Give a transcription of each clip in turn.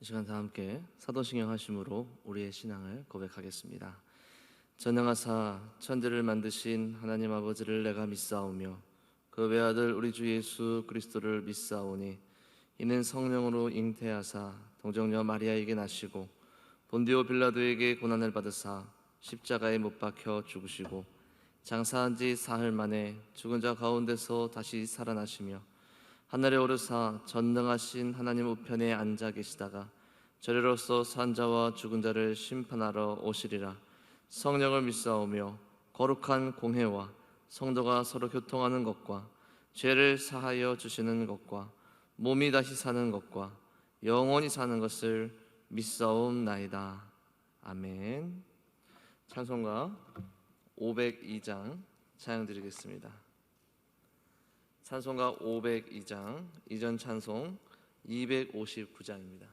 이 시간 다 함께 사도신경 하심으로 우리의 신앙을 고백하겠습니다. 전능하사 천지를 만드신 하나님 아버지를 내가 믿사오며 그 외아들 우리 주 예수 그리스도를 믿사오니 이는 성령으로 잉태하사 동정녀 마리아에게 나시고 본디오 빌라도에게 고난을 받으사 십자가에 못 박혀 죽으시고 장사한 지 사흘 만에 죽은 자 가운데서 다시 살아나시며 하늘에 오르사 전능하신 하나님 우편에 앉아 계시다가 저리로서 산 자와 죽은 자를 심판하러 오시리라. 성령을 믿사오며 거룩한 공회와 성도가 서로 교통하는 것과 죄를 사하여 주시는 것과 몸이 다시 사는 것과 영원히 사는 것을 믿사옵나이다. 아멘. 찬송가 502장 찬양 드리겠습니다. 찬송가 502장 이전 찬송 259장입니다.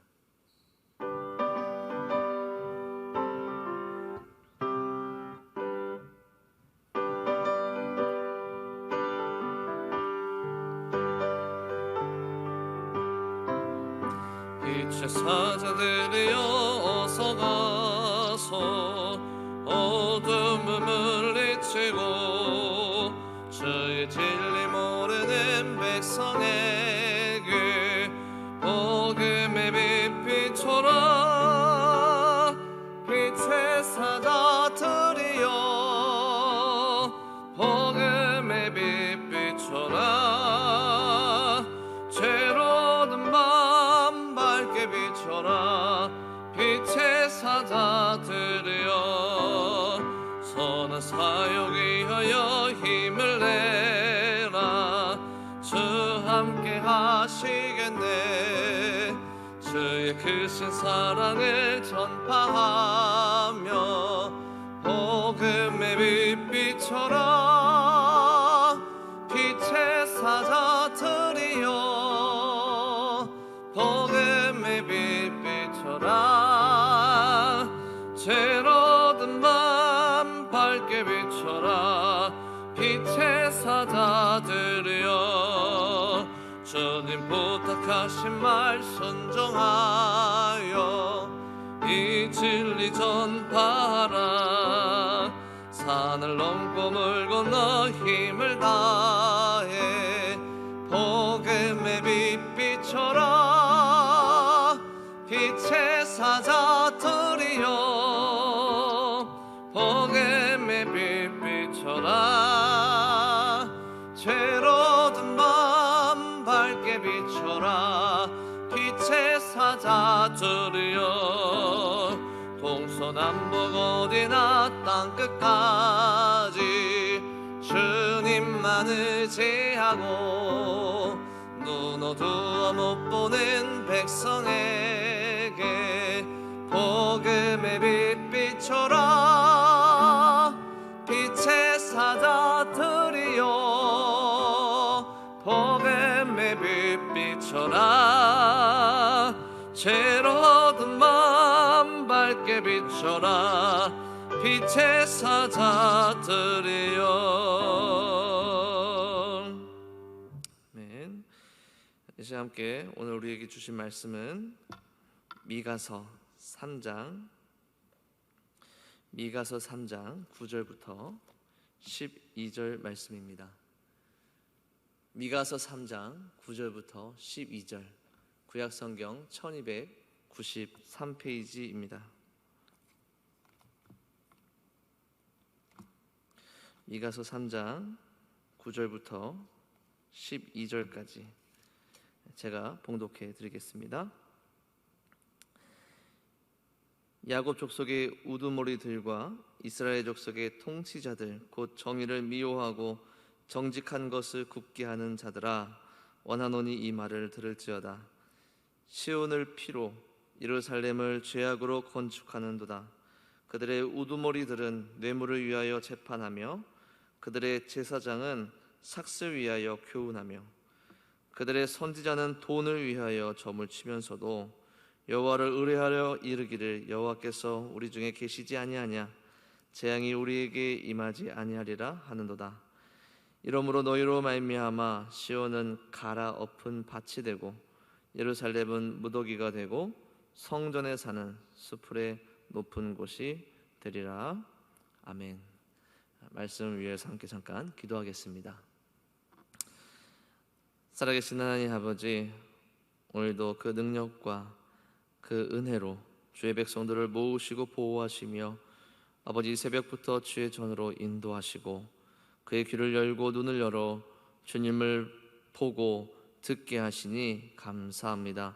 빛의 사자들이여 어서 가서 어둠을 물리치고 주의 진리 모르는 백성에게 복음의 빛 비춰라. 빛의 사자들이여 복음의 빛 비춰라. 죄로든 밤 밝게 비춰라. 빛의 사자들이여 선한 사역 위하여 힘을 내라. 주 함께 하시겠네. 주의 크신 사랑을 전파하며 복음의 빛 비춰라. 빛의 사자들이여 복음의 빛 비춰라. 죄로든 밤 밝게 비춰라. 빛의 사자들이여 주님 부탁하신 말 순종하여 이 진리 전파하라. 산을 넘고 물 건너 힘을 다해 복음의 빛 비춰라. 빛의 사자들이여 복음의 빛 비춰라. 죄로든 밤 밝게 비춰라. 빛의 사자들이여 동서남북 어디나 땅끝까지 주님만 의지하고 눈 어두워 못 보는 백성에게 복음의 빛 비춰라. 빛의 사자들이여 복음의 빛 비춰라. 죄로든 맘 밝게 비춰라. 빛의 사자들이여. 아멘. 이제 함께 오늘 우리에게 주신 말씀은 미가서 3장 9절부터 12절 말씀입니다. 미가서 3장 9절부터 12절, 구약성경 1293페이지입니다. 미가서 3장 9절부터 12절까지 제가 봉독해 드리겠습니다. 야곱 족속의 우두머리들과 이스라엘 족속의 통치자들 곧 정의를 미워하고 정직한 것을 굽게 하는 자들아, 원하노니 이 말을 들을지어다. 시온을 피로 예루살렘을 죄악으로 건축하는도다. 그들의 우두머리들은 뇌물을 위하여 재판하며 그들의 제사장은 삭슬 위하여 교훈하며 그들의 선지자는 돈을 위하여 점을 치면서도 여호와를 의뢰하려 이르기를 여호와께서 우리 중에 계시지 아니하냐, 재앙이 우리에게 임하지 아니하리라 하는도다. 이러므로 너희로 말미암아 시온은 갈아 엎은 밭이 되고 예루살렘은 무더기가 되고 성전에 사는 수풀의 높은 곳이 되리라. 아멘. 말씀을 위해서 함께 잠깐 기도하겠습니다. 살아계신 하나님 아버지, 오늘도 그 능력과 그 은혜로 주의 백성들을 모으시고 보호하시며 아버지 새벽부터 주의 전으로 인도하시고 그의 귀를 열고 눈을 열어 주님을 보고 듣게 하시니 감사합니다.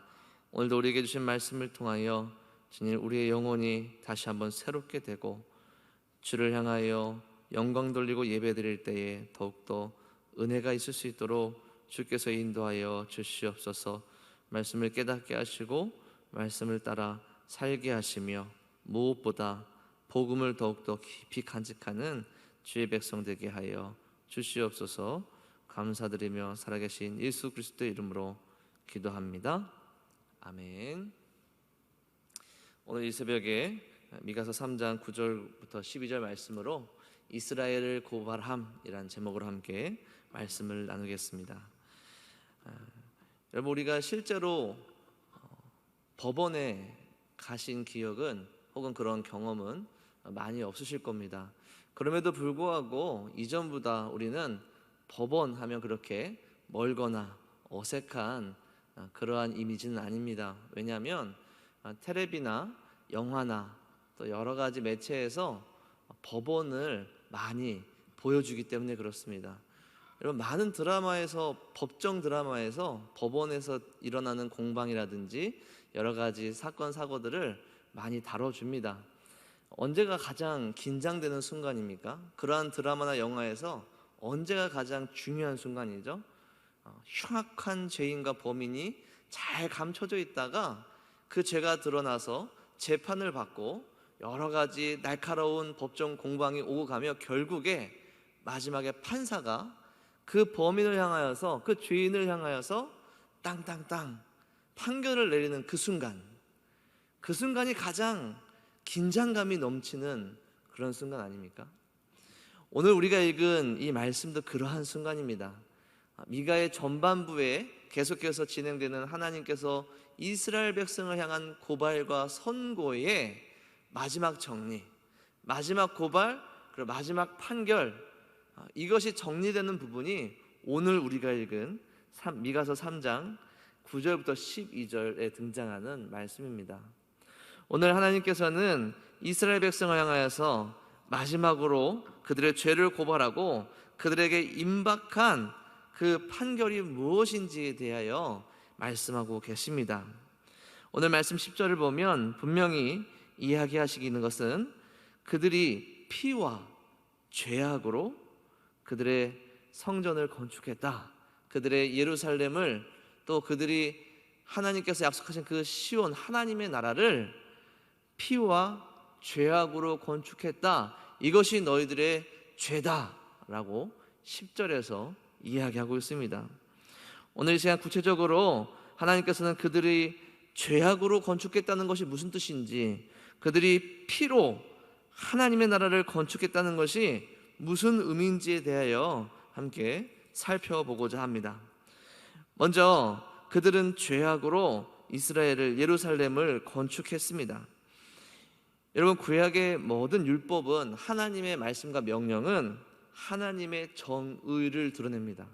오늘도 우리에게 주신 말씀을 통하여 주님 우리의 영혼이 다시 한번 새롭게 되고 주를 향하여 영광 돌리고 예배드릴 때에 더욱더 은혜가 있을 수 있도록 주께서 인도하여 주시옵소서. 말씀을 깨닫게 하시고 말씀을 따라 살게 하시며 무엇보다 복음을 더욱더 깊이 간직하는 주의 백성 되게 하여 주시옵소서. 감사드리며 살아계신 예수 그리스도의 이름으로 기도합니다. 아멘. 오늘 이 새벽에 미가서 3장 9절부터 12절 말씀으로 이스라엘을 고발함이란 제목으로 함께 말씀을 나누겠습니다. 여러분, 우리가 실제로 법원에 가신 기억은 혹은 그런 경험은 많이 없으실 겁니다. 그럼에도 불구하고 이전보다 우리는 법원 하면 그렇게 멀거나 어색한 그러한 이미지는 아닙니다. 왜냐하면 텔레비나 영화나 또 여러 가지 매체에서 법원을 많이 보여주기 때문에 그렇습니다. 여러분, 많은 드라마에서, 법정 드라마에서 법원에서 일어나는 공방이라든지 여러 가지 사건 사고들을 많이 다뤄줍니다. 언제가 가장 긴장되는 순간입니까? 그러한 드라마나 영화에서 언제가 가장 중요한 순간이죠? 흉악한 죄인과 범인이 잘 감춰져 있다가 그 죄가 드러나서 재판을 받고 여러 가지 날카로운 법정 공방이 오고 가며 결국에 마지막에 판사가 그 범인을 향하여서, 그 죄인을 향하여서 땅땅땅 판결을 내리는 그 순간, 그 순간이 가장 긴장감이 넘치는 그런 순간 아닙니까? 오늘 우리가 읽은 이 말씀도 그러한 순간입니다. 미가의 전반부에 계속해서 진행되는 하나님께서 이스라엘 백성을 향한 고발과 선고의 마지막 정리, 마지막 고발, 그리고 마지막 판결, 이것이 정리되는 부분이 오늘 우리가 읽은 미가서 3장 9절부터 12절에 등장하는 말씀입니다. 오늘 하나님께서는 이스라엘 백성을 향하여서 마지막으로 그들의 죄를 고발하고 그들에게 임박한 그 판결이 무엇인지에 대하여 말씀하고 계십니다. 오늘 말씀 10절을 보면 분명히 이야기하시는 것은 그들이 피와 죄악으로 그들의 성전을 건축했다, 그들의 예루살렘을, 또 그들이 하나님께서 약속하신 그 시온 하나님의 나라를 피와 죄악으로 건축했다, 이것이 너희들의 죄다 라고 10절에서 이야기하고 있습니다. 오늘 이 시간 구체적으로 하나님께서는 그들이 죄악으로 건축했다는 것이 무슨 뜻인지, 그들이 피로 하나님의 나라를 건축했다는 것이 무슨 의미인지에 대하여 함께 살펴보고자 합니다. 먼저 그들은 죄악으로 이스라엘을, 예루살렘을 건축했습니다. 여러분, 구약의 모든 율법은, 하나님의 말씀과 명령은 하나님의 정의를 드러냅니다.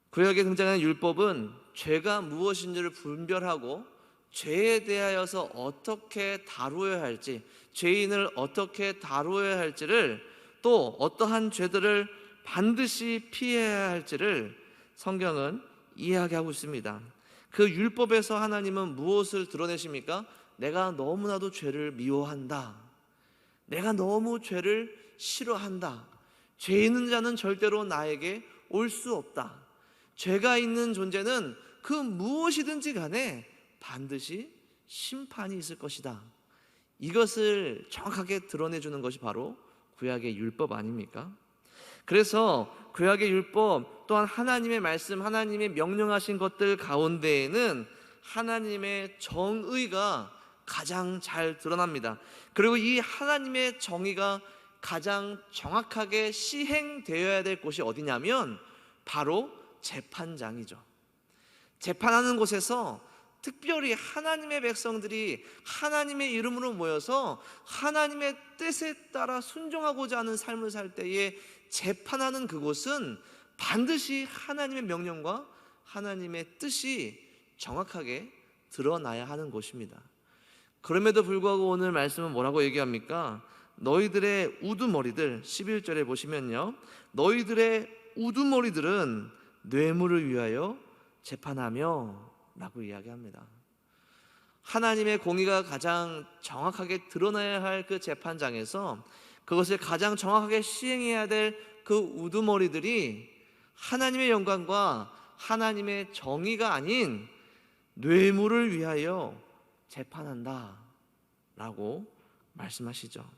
구약에 등장하는 율법은 죄가 무엇인지를 분별하고 죄에 대하여서 어떻게 다루어야 할지, 죄인을 어떻게 다루어야 할지를, 또 어떠한 죄들을 반드시 피해야 할지를 성경은 이야기하고 있습니다. 그 율법에서 하나님은 무엇을 드러내십니까? 내가 너무나도 죄를 미워한다, 내가 너무 죄를 싫어한다, 죄 있는 자는 절대로 나에게 올 수 없다, 죄가 있는 존재는 그 무엇이든지 간에 반드시 심판이 있을 것이다, 이것을 정확하게 드러내주는 것이 바로 구약의 율법 아닙니까? 그래서 구약의 율법 또한 하나님의 말씀, 하나님의 명령하신 것들 가운데에는 하나님의 정의가 가장 잘 드러납니다. 그리고 이 하나님의 정의가 가장 정확하게 시행되어야 될 곳이 어디냐면 바로 재판장이죠. 재판하는 곳에서 특별히 하나님의 백성들이 하나님의 이름으로 모여서 하나님의 뜻에 따라 순종하고자 하는 삶을 살 때에 재판하는 그곳은 반드시 하나님의 명령과 하나님의 뜻이 정확하게 드러나야 하는 곳입니다. 그럼에도 불구하고 오늘 말씀은 뭐라고 얘기합니까? 너희들의 우두머리들, 11절에 보시면요, 너희들의 우두머리들은 뇌물을 위하여 재판하며 라고 이야기합니다. 하나님의 공의가 가장 정확하게 드러나야 할 그 재판장에서 그것을 가장 정확하게 시행해야 될 그 우두머리들이 하나님의 영광과 하나님의 정의가 아닌 뇌물을 위하여 재판한다 라고 말씀하시죠.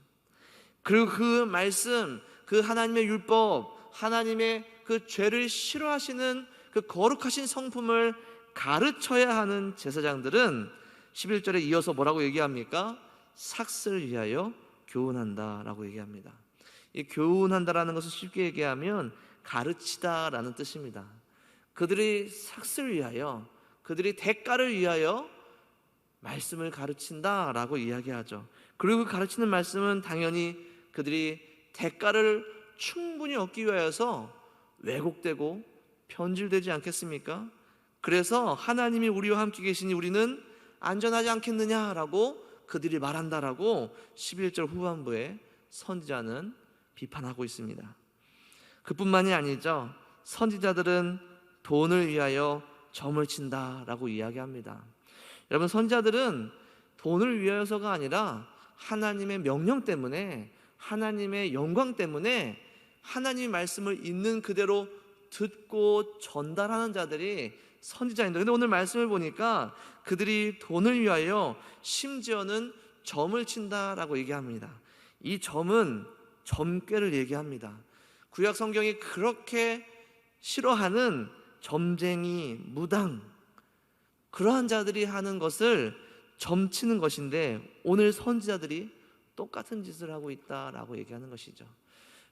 그리고 그 말씀, 그 하나님의 율법, 하나님의 그 죄를 싫어하시는 그 거룩하신 성품을 가르쳐야 하는 제사장들은 11절에 이어서 뭐라고 얘기합니까? 삭슬 위하여 교훈한다 라고 얘기합니다. 이 교훈한다라는 것을 쉽게 얘기하면 가르치다라는 뜻입니다. 그들이 삭슬 위하여, 그들이 대가를 위하여 말씀을 가르친다라고 이야기하죠. 그리고 가르치는 말씀은 당연히 그들이 대가를 충분히 얻기 위하여서 왜곡되고 변질되지 않겠습니까? 그래서 하나님이 우리와 함께 계시니 우리는 안전하지 않겠느냐라고 그들이 말한다라고 11절 후반부에 선지자는 비판하고 있습니다. 그뿐만이 아니죠. 선지자들은 돈을 위하여 점을 친다라고 이야기합니다. 여러분, 선지자들은 돈을 위하여서가 아니라 하나님의 명령 때문에, 하나님의 영광 때문에 하나님의 말씀을 있는 그대로 듣고 전달하는 자들이 선지자인데, 근데 오늘 말씀을 보니까 그들이 돈을 위하여 심지어는 점을 친다라고 얘기합니다. 이 점은 점괘를 얘기합니다. 구약 성경이 그렇게 싫어하는 점쟁이, 무당, 그러한 자들이 하는 것을 점치는 것인데 오늘 선지자들이 똑같은 짓을 하고 있다라고 얘기하는 것이죠.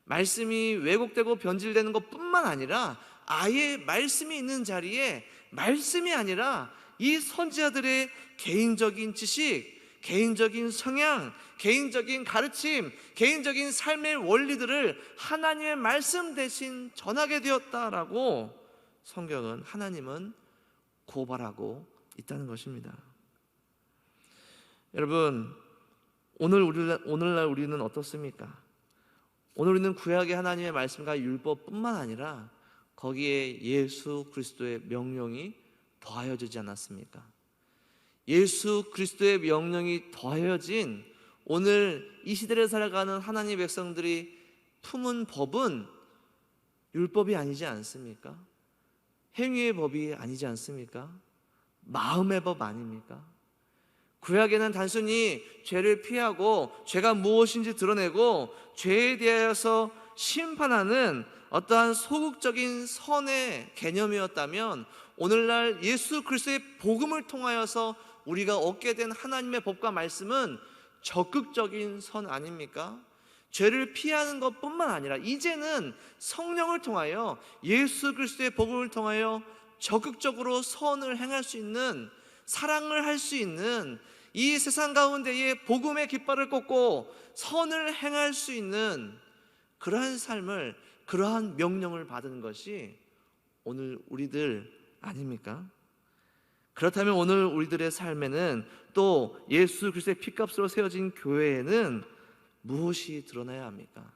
말씀이 왜곡되고 변질되는 것뿐만 아니라 아예 말씀이 있는 자리에 말씀이 아니라 이 선지자들의 개인적인 지식, 개인적인 성향, 개인적인 가르침, 개인적인 삶의 원리들을 하나님의 말씀 대신 전하게 되었다라고 성경은, 하나님은 고발하고 있다는 것입니다. 여러분, 오늘날 우리는 어떻습니까? 오늘 우리는 구약의 하나님의 말씀과 율법뿐만 아니라 거기에 예수 그리스도의 명령이 더하여지지 않았습니까? 예수 그리스도의 명령이 더하여진 오늘 이 시대를 살아가는 하나님의 백성들이 품은 법은 율법이 아니지 않습니까? 행위의 법이 아니지 않습니까? 마음의 법 아닙니까? 구약에는 단순히 죄를 피하고 죄가 무엇인지 드러내고 죄에 대하여서 심판하는 어떠한 소극적인 선의 개념이었다면 오늘날 예수 그리스도의 복음을 통하여서 우리가 얻게 된 하나님의 법과 말씀은 적극적인 선 아닙니까? 죄를 피하는 것뿐만 아니라 이제는 성령을 통하여 예수 그리스도의 복음을 통하여 적극적으로 선을 행할 수 있는, 사랑을 할 수 있는, 이 세상 가운데에 복음의 깃발을 꽂고 선을 행할 수 있는 그러한 삶을, 그러한 명령을 받은 것이 오늘 우리들 아닙니까? 그렇다면 오늘 우리들의 삶에는 또 예수 그리스도의 피값으로 세워진 교회에는 무엇이 드러나야 합니까?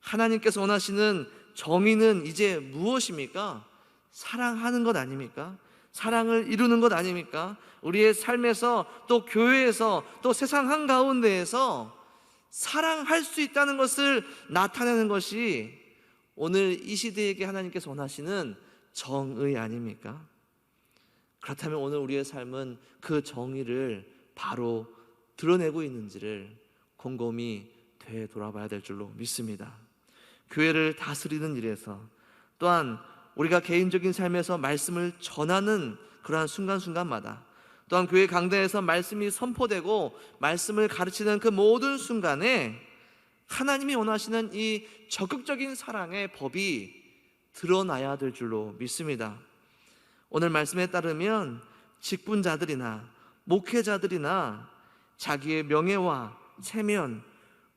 하나님께서 원하시는 정의는 이제 무엇입니까? 사랑하는 것 아닙니까? 사랑을 이루는 것 아닙니까? 우리의 삶에서 또 교회에서 또 세상 한가운데에서 사랑할 수 있다는 것을 나타내는 것이 오늘 이 시대에게 하나님께서 원하시는 정의 아닙니까? 그렇다면 오늘 우리의 삶은 그 정의를 바로 드러내고 있는지를 곰곰이 되돌아봐야 될 줄로 믿습니다. 교회를 다스리는 일에서, 또한 우리가 개인적인 삶에서 말씀을 전하는 그러한 순간순간마다, 또한 교회 강단에서 말씀이 선포되고 말씀을 가르치는 그 모든 순간에 하나님이 원하시는 이 적극적인 사랑의 법이 드러나야 될 줄로 믿습니다. 오늘 말씀에 따르면 직분자들이나 목회자들이나 자기의 명예와 체면,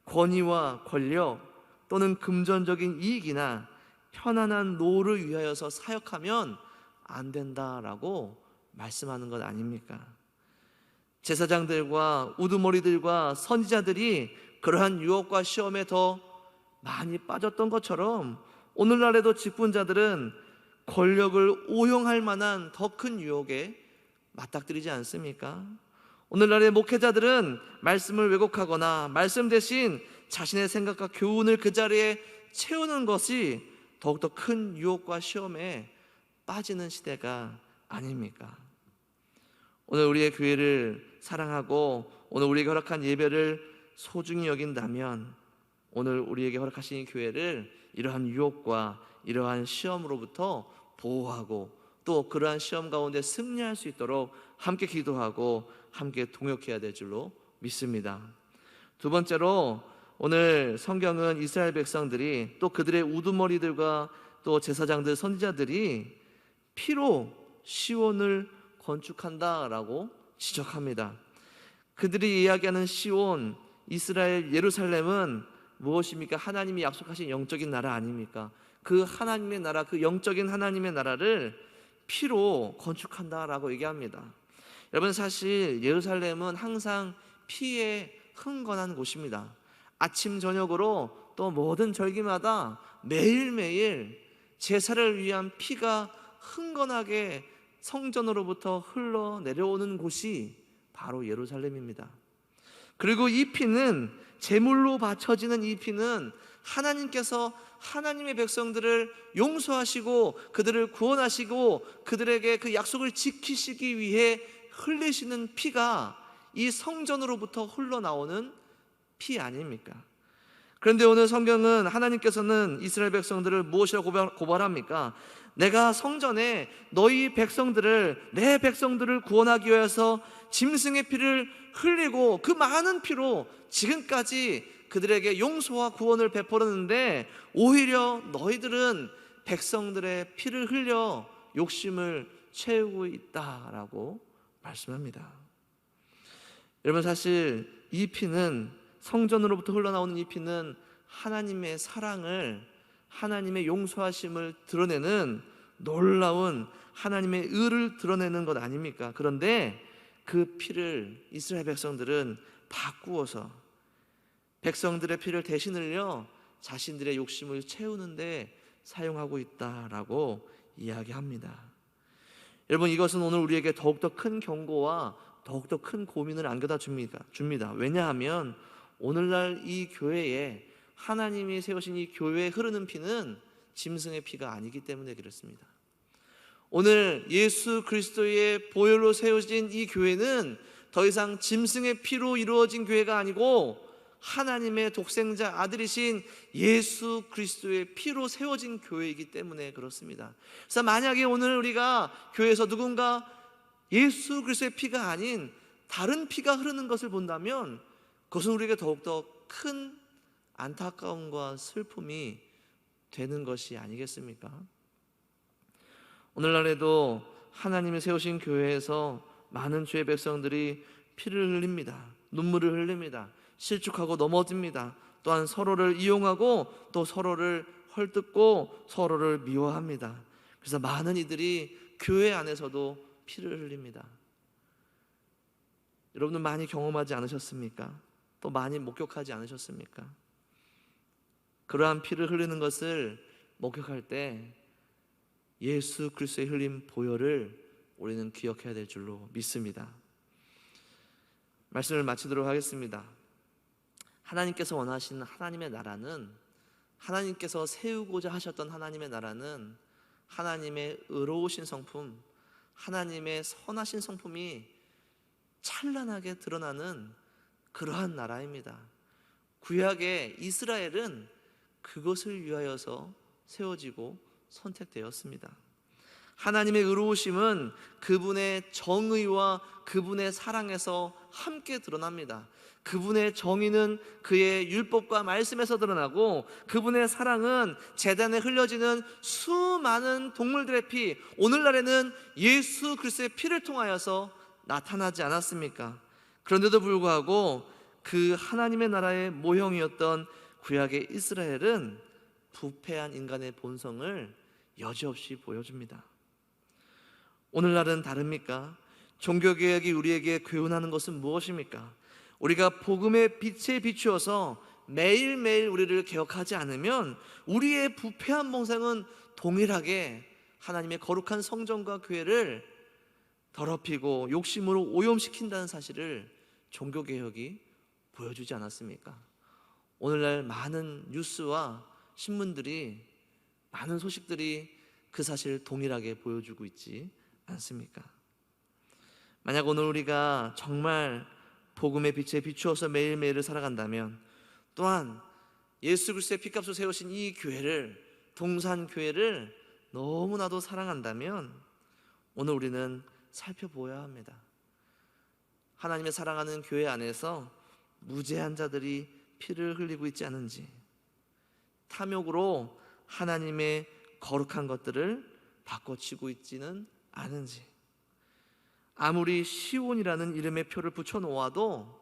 권위와 권력 또는 금전적인 이익이나 편안한 노를 위하여서 사역하면 안 된다라고 말씀하는 것 아닙니까? 제사장들과 우두머리들과 선지자들이 그러한 유혹과 시험에 더 많이 빠졌던 것처럼 오늘날에도 직분자들은 권력을 오용할 만한 더 큰 유혹에 맞닥뜨리지 않습니까? 오늘날의 목회자들은 말씀을 왜곡하거나 말씀 대신 자신의 생각과 교훈을 그 자리에 채우는 것이 더욱더 큰 유혹과 시험에 빠지는 시대가 아닙니까? 오늘 우리의 교회를 사랑하고 오늘 우리에게 허락한 예배를 소중히 여긴다면 오늘 우리에게 허락하신 이 교회를 이러한 유혹과 이러한 시험으로부터 보호하고 또 그러한 시험 가운데 승리할 수 있도록 함께 기도하고 함께 동역해야 될 줄로 믿습니다. 두 번째로 오늘 성경은 이스라엘 백성들이 또 그들의 우두머리들과 또 제사장들 선지자들이 피로 시온을 건축한다라고 지적합니다. 그들이 이야기하는 시온, 이스라엘 예루살렘은 무엇입니까? 하나님이 약속하신 영적인 나라 아닙니까? 그 하나님의 나라, 그 영적인 하나님의 나라를 피로 건축한다라고 얘기합니다. 여러분, 사실 예루살렘은 항상 피에 흥건한 곳입니다. 아침 저녁으로 또 모든 절기마다 매일매일 제사를 위한 피가 흥건하게 성전으로부터 흘러내려오는 곳이 바로 예루살렘입니다. 그리고 이 피는 제물로 바쳐지는 이 피는 하나님께서 하나님의 백성들을 용서하시고 그들을 구원하시고 그들에게 그 약속을 지키시기 위해 흘리시는 피가 이 성전으로부터 흘러나오는 피 아닙니까? 그런데 오늘 성경은 하나님께서는 이스라엘 백성들을 무엇이라고 고발합니까? 내가 성전에 너희 백성들을, 내 백성들을 구원하기 위해서 짐승의 피를 흘리고 그 많은 피로 지금까지 그들에게 용서와 구원을 베풀었는데 오히려 너희들은 백성들의 피를 흘려 욕심을 채우고 있다라고 말씀합니다. 여러분, 사실 이 피는, 성전으로부터 흘러나오는 이 피는 하나님의 사랑을, 하나님의 용서하심을 드러내는 놀라운 하나님의 의를 드러내는 것 아닙니까? 그런데 그 피를 이스라엘 백성들은 바꾸어서 백성들의 피를 대신 흘려 자신들의 욕심을 채우는데 사용하고 있다라고 이야기합니다. 여러분, 이것은 오늘 우리에게 더욱더 큰 경고와 더욱더 큰 고민을 안겨다 줍니다. 왜냐하면 오늘날 이 교회에, 하나님이 세우신 이 교회에 흐르는 피는 짐승의 피가 아니기 때문에 그렇습니다. 오늘 예수 그리스도의 보혈로 세워진 이 교회는 더 이상 짐승의 피로 이루어진 교회가 아니고 하나님의 독생자 아들이신 예수 그리스도의 피로 세워진 교회이기 때문에 그렇습니다. 그래서 만약에 오늘 우리가 교회에서 누군가 예수 그리스도의 피가 아닌 다른 피가 흐르는 것을 본다면 그것은 우리에게 더욱더 큰 안타까움과 슬픔이 되는 것이 아니겠습니까? 오늘날에도 하나님이 세우신 교회에서 많은 주의 백성들이 피를 흘립니다. 눈물을 흘립니다. 실축하고 넘어집니다. 또한 서로를 이용하고 또 서로를 헐뜯고 서로를 미워합니다. 그래서 많은 이들이 교회 안에서도 피를 흘립니다. 여러분들 많이 경험하지 않으셨습니까? 또 많이 목격하지 않으셨습니까? 그러한 피를 흘리는 것을 목격할 때 예수 그리스도의 흘린 보혈을 우리는 기억해야 될 줄로 믿습니다. 말씀을 마치도록 하겠습니다. 하나님께서 원하시는 하나님의 나라는, 하나님께서 세우고자 하셨던 하나님의 나라는 하나님의 의로우신 성품, 하나님의 선하신 성품이 찬란하게 드러나는 그러한 나라입니다. 구약의 이스라엘은 그것을 위하여서 세워지고 선택되었습니다. 하나님의 의로우심은 그분의 정의와 그분의 사랑에서 함께 드러납니다. 그분의 정의는 그의 율법과 말씀에서 드러나고, 그분의 사랑은 제단에 흘려지는 수많은 동물들의 피, 오늘날에는 예수 그리스도의 피를 통하여서 나타나지 않았습니까? 그런데도 불구하고 그 하나님의 나라의 모형이었던 구약의 이스라엘은 부패한 인간의 본성을 여지없이 보여줍니다. 오늘날은 다릅니까? 종교개혁이 우리에게 교훈하는 것은 무엇입니까? 우리가 복음의 빛에 비추어서 매일매일 우리를 개혁하지 않으면 우리의 부패한 본성은 동일하게 하나님의 거룩한 성전과 교회를 더럽히고 욕심으로 오염시킨다는 사실을 종교개혁이 보여주지 않았습니까? 오늘날 많은 뉴스와 신문들이, 많은 소식들이 그 사실을 동일하게 보여주고 있지 않습니까? 만약 오늘 우리가 정말 복음의 빛에 비추어서 매일매일을 살아간다면, 또한 예수 그리스도의 피값으로 세우신 이 교회를, 동산교회를 너무나도 사랑한다면 오늘 우리는 살펴보아야 합니다. 하나님의 사랑하는 교회 안에서 무죄한 자들이 피를 흘리고 있지 않은지, 탐욕으로 하나님의 거룩한 것들을 바꿔치고 있지는 않은지, 아무리 시온이라는 이름의 표를 붙여놓아도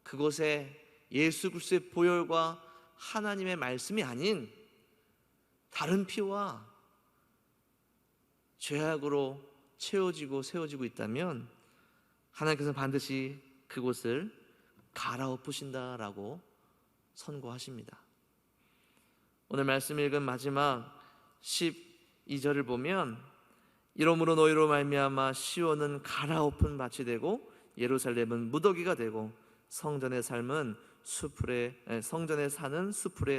그곳에 예수 그리스도의 보혈과 하나님의 말씀이 아닌 다른 피와 죄악으로 채워지고 세워지고 있다면 하나님께서는 반드시 그곳을 갈아엎으신다라고 선고하십니다. 오늘 말씀 읽은 마지막 12절을 보면, 이러므로 너희로 말미암아 시온은 갈아엎은 밭이 되고 예루살렘은 무더기가 되고 성전의 사는 수풀의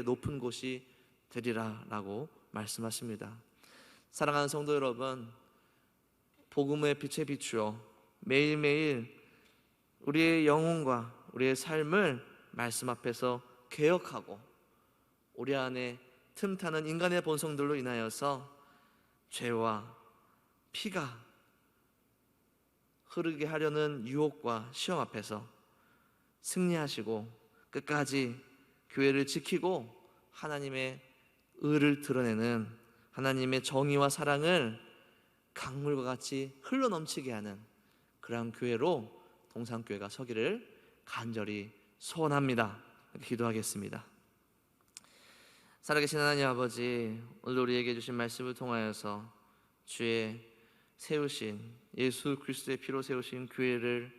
높은 곳이 되리라 라고 말씀하십니다. 사랑하는 성도 여러분, 복음의 빛에 비추어 매일매일 우리의 영혼과 우리의 삶을 말씀 앞에서 개혁하고, 우리 안에 틈타는 인간의 본성들로 인하여서 죄와 피가 흐르게 하려는 유혹과 시험 앞에서 승리하시고 끝까지 교회를 지키고 하나님의 의를 드러내는, 하나님의 정의와 사랑을 강물과 같이 흘러넘치게 하는 그러한 교회로 동산교회가 서기를 간절히 소원합니다. 기도하겠습니다. 살아계신 하나님 아버지, 오늘 우리에게 주신 말씀을 통하여서 주의 세우신, 예수 그리스도의 피로 세우신 교회를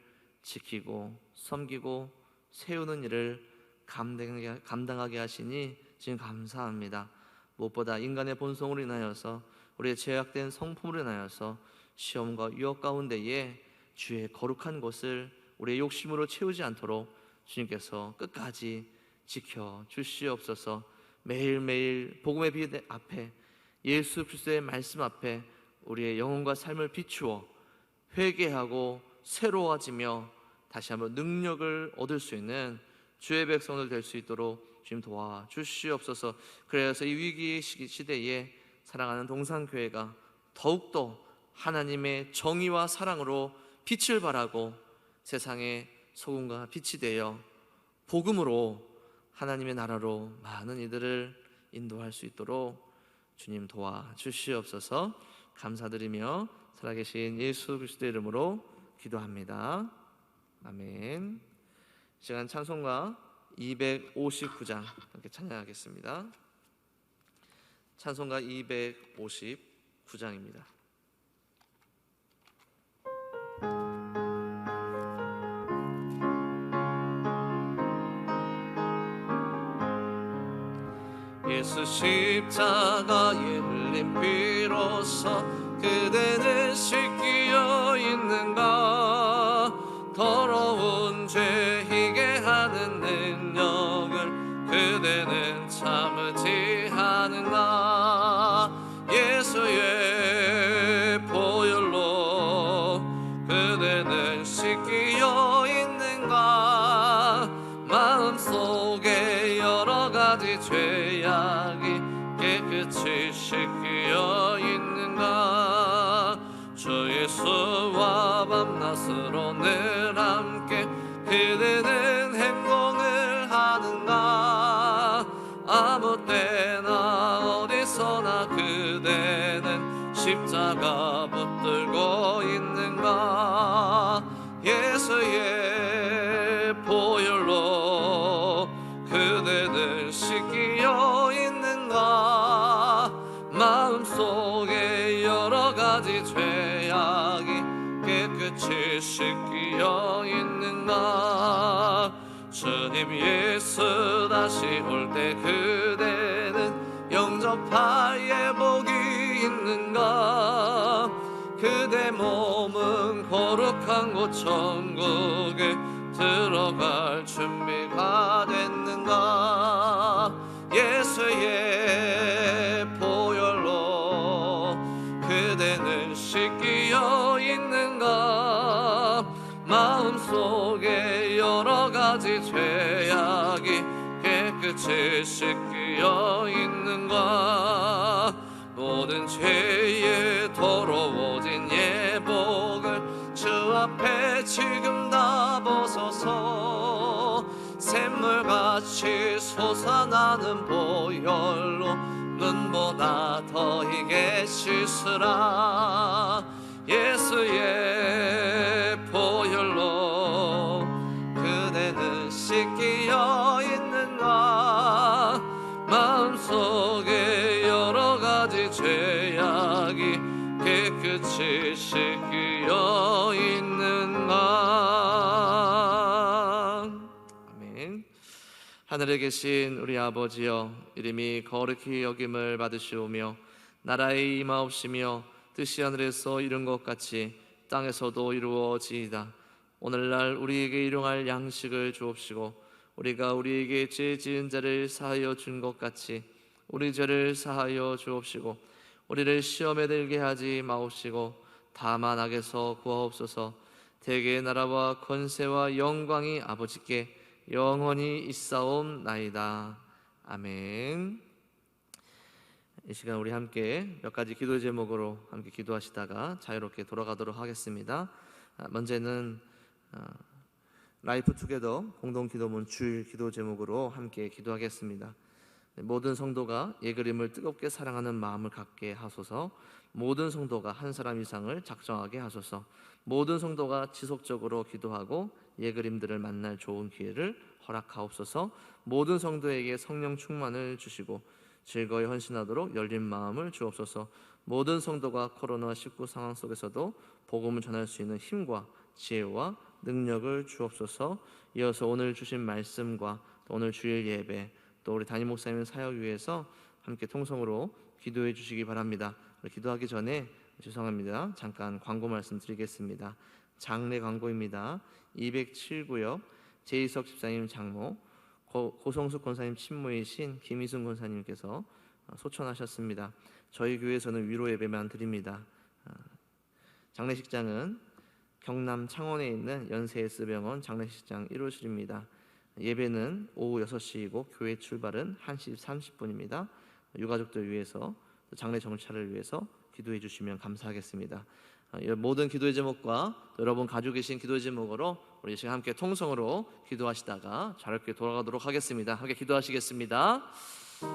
지키고 섬기고 세우는 일을 감당하게 하시니 지금 감사합니다. 무엇보다 인간의 본성으로 인하여서, 우리의 죄악된 성품으로 인하여서 시험과 유혹 가운데에 주의 거룩한 것을 우리의 욕심으로 채우지 않도록 주님께서 끝까지 지켜 주시옵소서. 매일매일 복음의 빛 앞에, 예수 그리스도의 말씀 앞에 우리의 영혼과 삶을 비추어 회개하고 새로워지며 다시 한번 능력을 얻을 수 있는 주의 백성들 될 수 있도록 주님 도와주시옵소서. 그래서 이 위기의 시대에 사랑하는 동산교회가 더욱더 하나님의 정의와 사랑으로 빛을 발하고 세상의 소금과 빛이 되어 복음으로 하나님의 나라로 많은 이들을 인도할 수 있도록 주님 도와주시옵소서. 감사드리며 살아계신 예수 그리스도의 이름으로 기도합니다. 아멘. 시간 찬송가 259장 함께 찬양하겠습니다. 찬송가 259장입니다. 예수 십자가에 흘린 피로써 그대는 씻기어 있는가? 더러운 죄 희게 하는 능력을 그대는 참으지 않은가? 예수의 보혈로 그대는 씻기어 있는가? 마음속에 여러 가지 죄악이 깨끗이 씻기어 있는가? 밤낮으로 늘 함께 그대는 행동을 하는가. 아무 때나 어디서나 그대는 십자가 붙들고 있는가. 예수의 보혈로 그대는 씻기어 있는가. 마음속에 여러 가지 죄악이 깨끗이 씻기어 있는가. 주님 예수 다시 올 때 그대는 영접할 예복이 있는가. 그대 몸은 거룩한 곳 천국에 들어갈 준비가 됐는가. 예수의 보혈로 그대는 씻기어 있는가. 마음속에 여러 가지 죄악이 깨끗이 씻기어 있는가. 모든 죄에 더러워진 예복을 주 앞에 지금 다 벗어서 샘물같이 솟아나는 보혈로 눈보다 더 희게 씻으라. 예수의 보혈로 그대는 씻기어 있는가. 마음속에 여러 가지 죄악이 깨끗이 씻기어 있는가. 아멘. 하늘에 계신 우리 아버지여, 이름이 거룩히 여김을 받으시오며 나라의 임하옵시며 뜻이 하늘에서 이룬 것 같이 땅에서도 이루어지이다. 오늘날 우리에게 일용할 양식을 주옵시고 우리가 우리에게 죄 지은 자를 사하여 준 것 같이 우리 죄를 사하여 주옵시고 우리를 시험에 들게 하지 마옵시고 다만 악에서 구하옵소서. 대개의 나라와 권세와 영광이 아버지께 영원히 있사옵나이다. 아멘. 이 시간 우리 함께 몇 가지 기도 제목으로 함께 기도하시다가 자유롭게 돌아가도록 하겠습니다. 먼저는 라이프 투게더 공동기도문 주일 기도 제목으로 함께 기도하겠습니다. 모든 성도가 예그림을 뜨겁게 사랑하는 마음을 갖게 하소서. 모든 성도가 한 사람 이상을 작정하게 하소서. 모든 성도가 지속적으로 기도하고 예그림들을 만날 좋은 기회를 허락하옵소서. 모든 성도에게 성령 충만을 주시고 즐거이 헌신하도록 열린 마음을 주옵소서. 모든 성도가 코로나19 상황 속에서도 복음을 전할 수 있는 힘과 지혜와 능력을 주옵소서. 이어서 오늘 주신 말씀과 또 오늘 주일 예배 또 우리 담임 목사님 사역 위해서 함께 통성으로 기도해 주시기 바랍니다. 기도하기 전에 죄송합니다. 잠깐 광고 말씀드리겠습니다. 장례 광고입니다. 207구역 제이석 집사님 장모, 고성숙 권사님 친모이신 김희순 권사님께서 소천하셨습니다. 저희 교회에서는 위로 예배만 드립니다. 장례식장은 경남 창원에 있는 연세S병원 장례식장 1호실입니다. 예배는 오후 6시이고 교회 출발은 1시 30분입니다. 유가족들 위해서 장례 정찰을 위해서 기도해 주시면 감사하겠습니다. 모든 기도의 제목과 여러분 가지고 계신 기도의 제목으로 우리 지금 함께 통성으로 기도하시다가 자유롭게 돌아가도록 하겠습니다. 함께 기도하시겠습니다.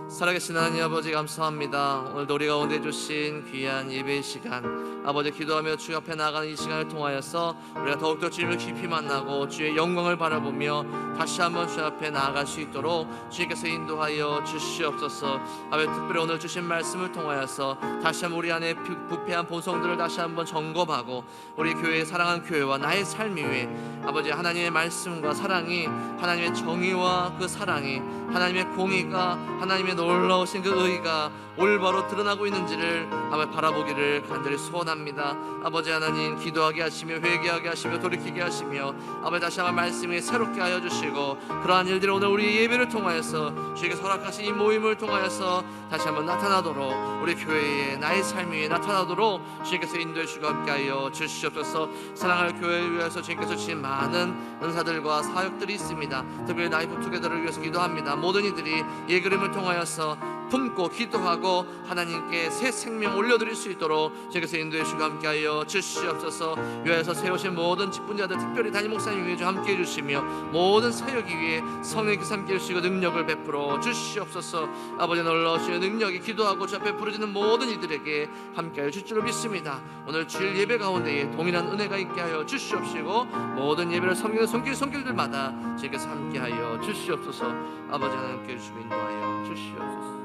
살아계신 하나님 아버지 감사합니다. 오늘도 우리 가운데 주신 귀한 예배의 시간, 아버지 기도하며 주 앞에 나아가는 이 시간을 통하여서 우리가 더욱더 주님을 깊이 만나고 주의 영광을 바라보며 다시 한번 주 앞에 나아갈 수 있도록 주님께서 인도하여 주시옵소서. 아버지 특별히 오늘 주신 말씀을 통하여서 다시 한번 우리 안에 부패한 본성들을 다시 한번 점검하고 우리 교회의 사랑하는 교회와 나의 삶 위에 아버지 하나님의 말씀과 사랑이, 하나님의 정의와 그 사랑이, 하나님의 공의가, 하나님의 놀라우신 그 의가 올바로 드러나고 있는지를 아버지 바라보기를 간절히 소원합니다. 아버지 하나님 기도하게 하시며 회개하게 하시며 돌이키게 하시며 아버지 다시 한번 말씀이 새롭게 하여 주시고 그러한 일들을 오늘 우리 예배를 통하여서 주님께서 허락하신 이 모임을 통하여서 다시 한번 나타나도록 우리 교회에 나의 삶 위에 나타나도록 주님께서 인도해 주시고 함께 하여 주시옵소서. 사랑할 교회를 위해서 주님께서 주신 많은 은사들과 사역들이 있습니다. 특별히 라이프 투게더를 위해서 기도합니다. 모든 이들이 예그림을 통하여서 품고 기도하고 하나님께 새 생명 올려드릴 수 있도록 주께서 인도해 주시고 함께하여 주시옵소서. 교회에서 세우신 모든 직분자들, 특별히 담임 목사님 위해 함께해 주시며 모든 사역이 위해 성령께서 함께해 주시고 능력을 베풀어 주시옵소서. 아버지 놀라우시는 능력이 기도하고 주 앞에 부르짖는 모든 이들에게 함께하여 줄 줄로 믿습니다. 오늘 주일 예배 가운데에 동일한 은혜가 있게 하여 주시옵시고 모든 예배를 섬기는 손길들마다 주께서 함께하여 주시옵소서. 아버지 하나님께 주시고 인도하여 주시옵소서.